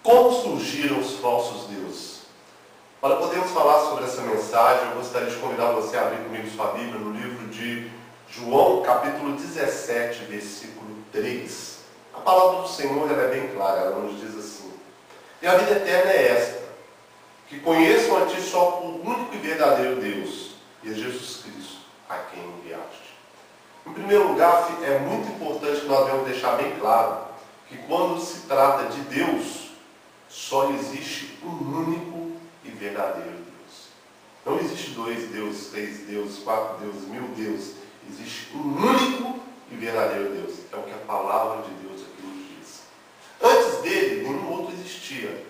Como surgiram os falsos deuses? Para podermos falar sobre essa mensagem, eu gostaria de convidar você a abrir comigo sua Bíblia no livro de João, capítulo 17, versículo 3. A palavra do Senhor ela é bem clara, ela nos diz assim: e a vida eterna é esta, que conheçam a Ti só o único e verdadeiro Deus, e a Jesus Cristo, a quem enviaste. Em primeiro lugar, é muito importante que nós devemos deixar bem claro que quando se trata de Deus, só existe um único e verdadeiro Deus. Não existe 2 deuses, 3 deuses, 4 deuses, 1000 deuses. Existe um único e verdadeiro Deus. É o que a palavra de Deus aqui nos diz. Antes dele, nenhum outro existia.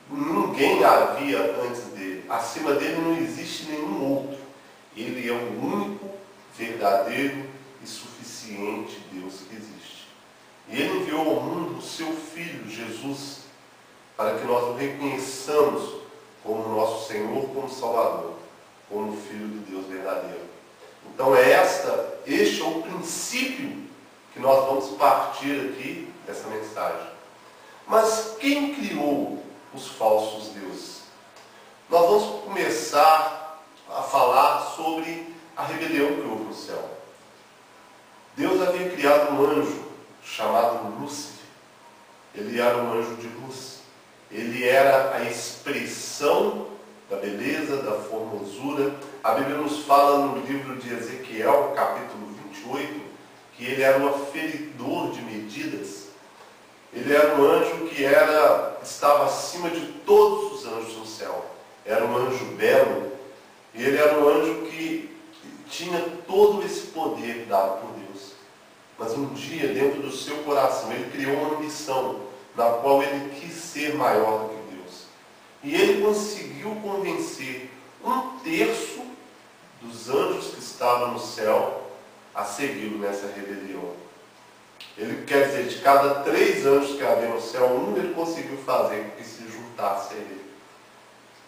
Ninguém havia antes dele. Acima dele não existe nenhum outro. Ele é o único, verdadeiro e suficiente Deus que existe. E Ele enviou ao mundo o seu Filho, Jesus, para que nós o reconheçamos como nosso Senhor, como Salvador, como Filho do Deus verdadeiro. Então este é o princípio que nós vamos partir aqui dessa mensagem. Mas quem criou os falsos deuses? Nós vamos começar a falar sobre a rebelião que houve no céu. Deus havia criado um anjo chamado Lúcifer. Ele era um anjo de luz. Ele era a expressão da beleza, da formosura. A Bíblia nos fala no livro de Ezequiel, capítulo 28, que ele era um aferidor de medidas. Ele era um anjo que estava acima de todos os anjos no céu. Era um anjo belo. E ele era um anjo que tinha todo esse poder dado por Deus. Mas um dia, dentro do seu coração, ele criou uma ambição na qual ele quis ser maior do que Deus. E ele conseguiu convencer 1/3 dos anjos que estavam no céu a segui-lo nessa rebelião. Ele quer dizer, de cada 3 anjos que havia no céu, 1 ele conseguiu fazer com que se juntasse a ele.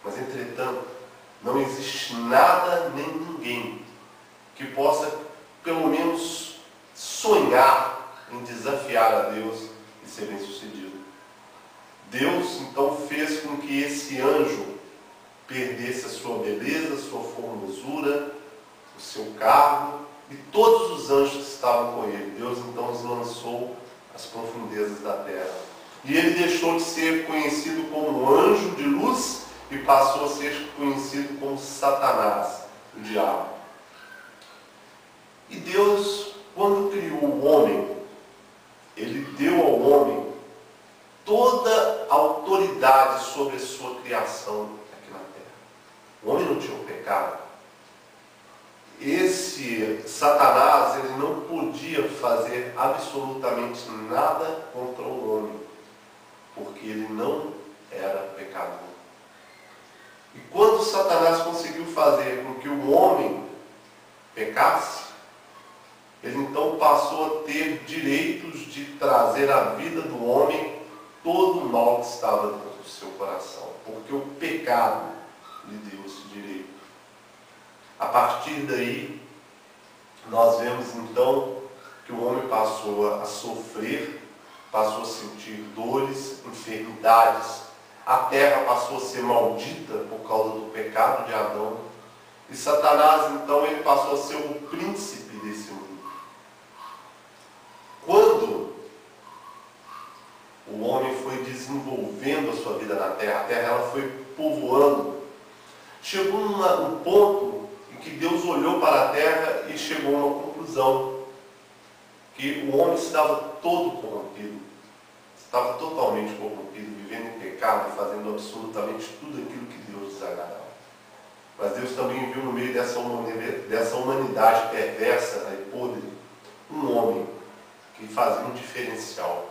Mas, entretanto, não existe nada nem ninguém que possa, pelo menos, sonhar em desafiar a Deus e ser bem sucedido. Deus então fez com que esse anjo perdesse a sua beleza, a sua formosura, o seu cargo e todos os anjos que estavam com ele. Deus então os lançou às profundezas da terra. E ele deixou de ser conhecido como anjo de luz e passou a ser conhecido como Satanás, o diabo. E Deus, quando criou o homem, Ele deu ao homem toda a autoridade sobre a sua criação aqui na terra. O homem não tinha o pecado. Esse Satanás, ele não podia fazer absolutamente nada contra o homem, porque ele não era pecador. E quando Satanás conseguiu fazer com que o homem pecasse, ele então passou a ter direitos de trazer à vida do homem todo o mal que estava dentro do seu coração, porque o pecado lhe deu esse direito. A partir daí, nós vemos então que o homem passou a sofrer, passou a sentir dores, enfermidades, a terra passou a ser maldita por causa do pecado de Adão, e Satanás então ele passou a ser o príncipe desse mundo. Quando o homem foi desenvolvendo a sua vida na terra, a terra ela foi povoando, chegou um ponto em que Deus olhou para a terra e chegou a uma conclusão, que o homem estava todo corrompido, estava totalmente corrompido, vivendo em pecado, fazendo absolutamente tudo aquilo que Deus desagradava. Mas Deus também viu no meio dessa humanidade perversa e podre, um homem que fazia um diferencial.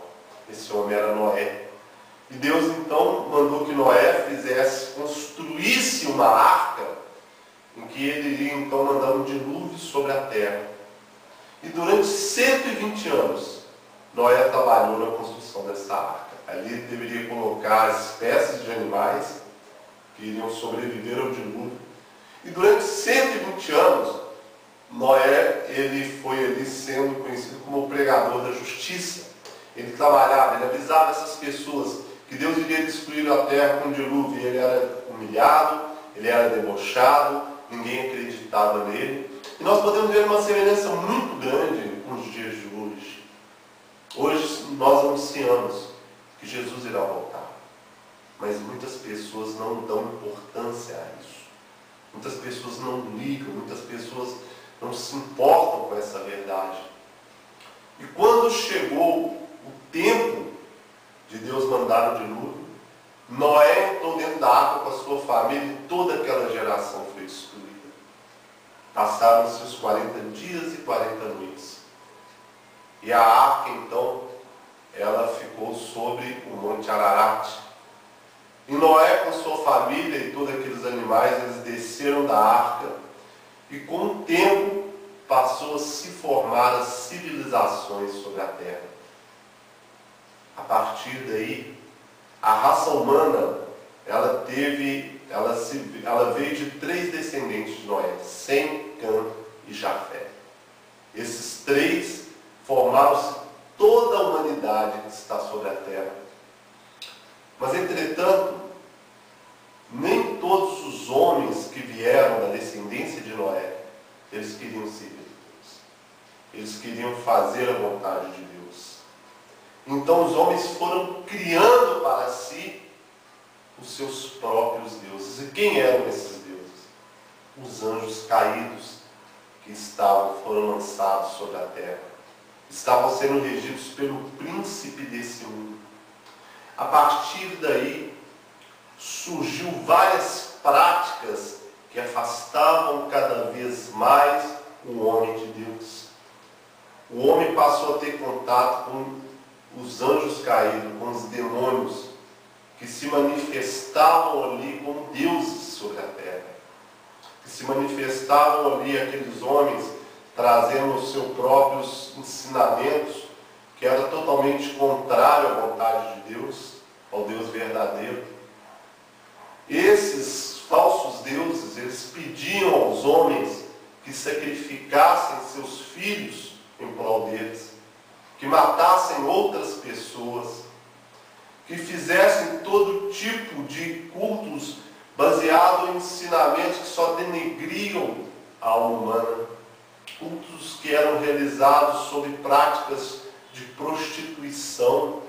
Esse homem era Noé. E Deus então mandou que Noé construísse uma arca, em que ele iria então mandar um dilúvio sobre a terra. E durante 120 anos, Noé trabalhou na construção dessa arca. Ali ele deveria colocar as espécies de animais que iriam sobreviver ao dilúvio. E durante 120 anos, Noé ele foi ali sendo conhecido como o pregador da justiça. Ele trabalhava, ele avisava essas pessoas que Deus iria destruir a terra com um dilúvio. Ele era humilhado, ele era debochado, ninguém acreditava nele. E nós podemos ver uma semelhança muito grande com os dias de hoje. Hoje nós anunciamos que Jesus irá voltar, mas muitas pessoas não dão importância a isso. Muitas pessoas não ligam, muitas pessoas não se importam com essa verdade. E quando chegou o tempo de Deus mandar o dilúvio, Noé entrou dentro da arca com a sua família e toda aquela geração foi destruída. Passaram-se os 40 dias e 40 noites. E a arca, então, ela ficou sobre o Monte Ararat. E Noé, com sua família e todos aqueles animais, eles desceram da arca. E com o tempo, passou a se formar as civilizações sobre a terra. A partir daí, a raça humana, ela veio de 3 descendentes de Noé, Sem, Cã e Jafé. Esses 3 formaram-se toda a humanidade que está sobre a terra. Mas, entretanto, nem todos os homens que vieram da descendência de Noé, eles queriam servir a Deus. Eles queriam fazer a vontade de Deus. Então os homens foram criando para si os seus próprios deuses. E quem eram esses deuses? Os anjos caídos que foram lançados sobre a terra. Estavam sendo regidos pelo príncipe desse mundo. A partir daí, surgiu várias práticas que afastavam cada vez mais o homem de Deus. O homem passou a ter contato com os anjos caídos, com os demônios, que se manifestavam ali como deuses sobre a terra. Que se manifestavam ali aqueles homens, trazendo os seus próprios ensinamentos, que era totalmente contrário à vontade de Deus, ao Deus verdadeiro. Esses falsos deuses, eles pediam aos homens que sacrificassem seus filhos em prol deles, que matassem outras pessoas, que fizessem todo tipo de cultos baseados em ensinamentos que só denegriam a alma humana, cultos que eram realizados sob práticas de prostituição,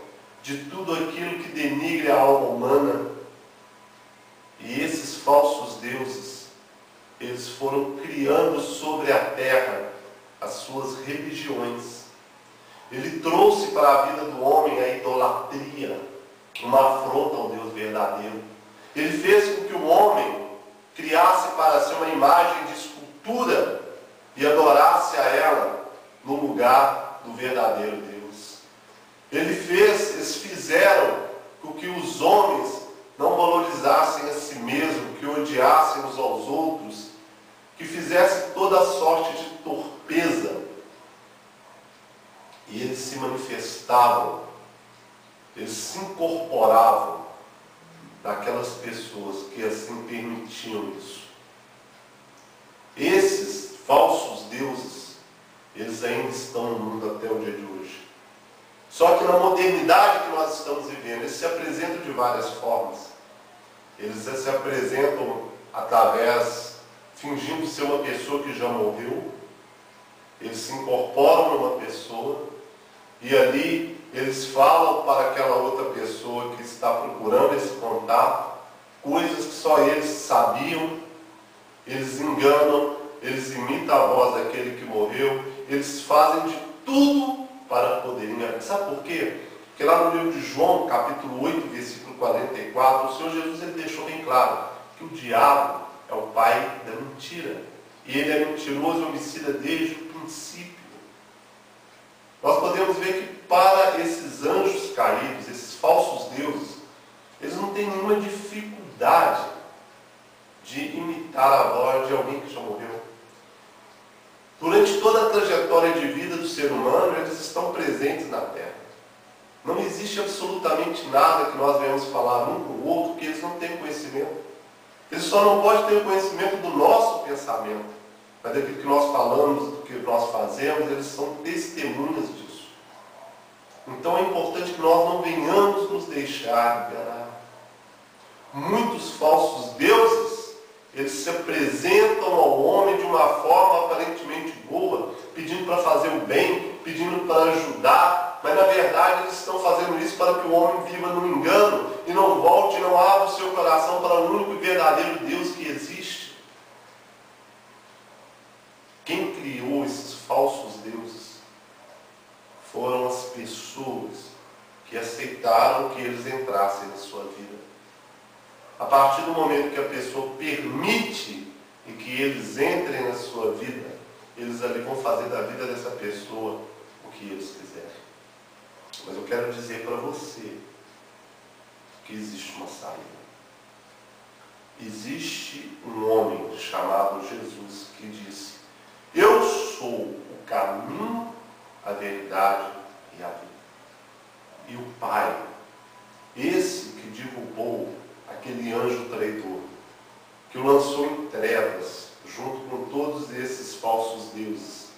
de tudo aquilo que denigre a alma humana. E esses falsos deuses, eles foram criando sobre a terra as suas religiões. Ele trouxe para a vida do homem a idolatria, uma afronta ao Deus verdadeiro. Ele fez com que o homem criasse para si uma imagem de escultura e adorasse a ela no lugar do verdadeiro Deus. Eles fizeram com que os homens não valorizassem a si mesmos, que odiassem uns aos outros, que fizessem toda a sorte de torpeza. E eles se manifestavam, eles se incorporavam naquelas pessoas que assim permitiam isso. Esses falsos deuses, eles ainda estão no mundo até o dia de hoje. Só que na modernidade que nós estamos vivendo, eles se apresentam de várias formas. Eles se apresentam através, fingindo ser uma pessoa que já morreu. Eles se incorporam numa pessoa e ali eles falam para aquela outra pessoa que está procurando esse contato, coisas que só eles sabiam. Eles enganam, eles imitam a voz daquele que morreu, eles fazem de tudo para poderem enganar. Sabe por quê? Porque lá no livro de João, capítulo 8, versículo 44, o Senhor Jesus ele deixou bem claro que o diabo é o pai da mentira. E ele é mentiroso e homicida desde o princípio. Nós podemos ver que para esses anjos caídos, esses falsos deuses, eles não têm nenhuma dificuldade de imitar a voz de alguém que já morreu. Durante toda a trajetória de vida do ser humano, eles estão presentes na Terra. Não existe absolutamente nada que nós venhamos falar um com o outro que eles não têm conhecimento. Eles só não podem ter o conhecimento do nosso pensamento, mas daquilo que nós falamos, do que nós fazemos, eles são testemunhas disso. Então é importante que nós não venhamos nos deixar enganar. Muitos falsos deuses, eles se apresentam ao homem de uma forma aparentemente boa, pedindo para fazer o bem, pedindo para ajudar, mas na verdade eles estão fazendo isso para que o homem viva no engano e não volte, não abra o seu coração para o único e verdadeiro Deus que existe. Quem criou esses falsos deuses foram as pessoas que aceitaram que eles entrassem na sua vida. A partir do momento que a pessoa permite e que eles entrem na sua vida, eles ali vão fazer da vida dessa pessoa o que eles quiserem. Mas eu quero dizer para você que existe uma saída. Existe um homem chamado Jesus que disse: eu sou o caminho, a verdade e a vida. E o Pai, esse que derrubou aquele anjo traidor, que o lançou em trevas, junto com todos esses falsos deuses,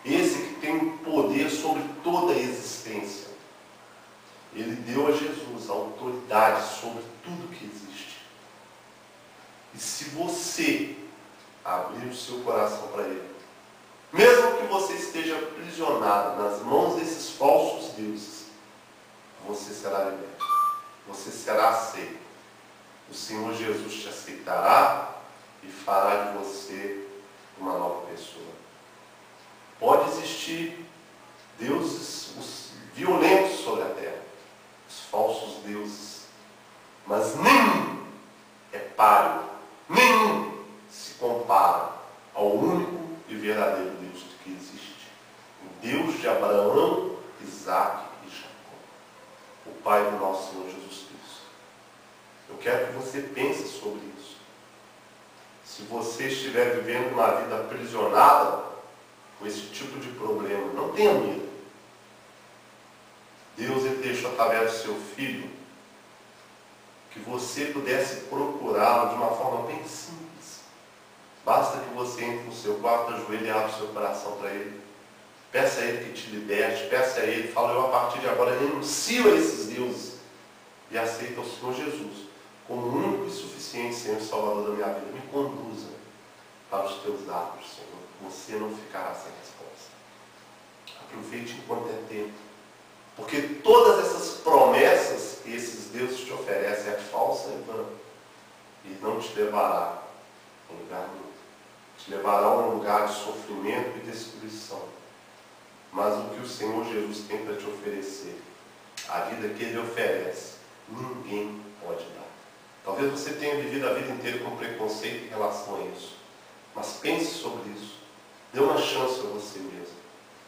esse que tem poder sobre toda a existência, ele deu a Jesus a autoridade sobre tudo que existe. E se você abrir o seu coração para ele, mesmo que você esteja aprisionado nas mãos desses falsos deuses, você será liberto, você será aceito. O Senhor Jesus te aceitará e fará de você uma nova pessoa. Pode existir deuses violentos sobre a terra, os falsos deuses, mas nenhum é páreo, nenhum se compara ao único e verdadeiro Deus que existe. O Deus de Abraão, Isaque e Jacó. O Pai do nosso Senhor Jesus Cristo. Eu quero que você pense sobre isso. Se você estiver vivendo uma vida aprisionada com esse tipo de problema, não tenha medo. Deus ele deixou através do seu Filho que você pudesse procurá-lo de uma forma bem simples. Basta que você entre no seu quarto, ajoelhe e abra o seu coração para Ele. Peça a Ele que te liberte, peça a Ele, fala: eu a partir de agora renuncio a esses deuses e aceito o Senhor Jesus como o único e suficiente Senhor e Salvador da minha vida. Me conduza para os teus lados, Senhor. Você não ficará sem resposta. Aproveite enquanto é tempo. Porque todas essas promessas que esses deuses te oferecem é falsa e vã. E não te levará a um lugar nenhum. Te levará a um lugar de sofrimento e destruição. Mas o que o Senhor Jesus tem para te oferecer, a vida que Ele oferece, ninguém pode dar. Talvez você tenha vivido a vida inteira com preconceito em relação a isso. Mas pense sobre isso. Dê uma chance a você mesmo.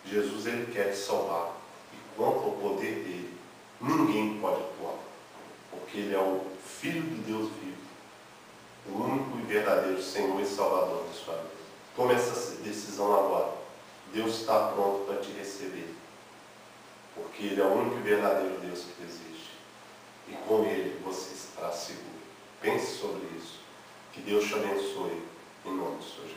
Jesus, Ele quer te salvar. E quanto ao poder dEle, ninguém pode atuar. Porque Ele é o Filho do Deus vivo. O único e verdadeiro Senhor e Salvador da sua vida. Tome essa decisão agora. Deus está pronto para te receber. Porque Ele é o único e verdadeiro Deus que existe. E com Ele você estará seguro. Pense sobre isso. Que Deus te abençoe. Em nome do Senhor Jesus.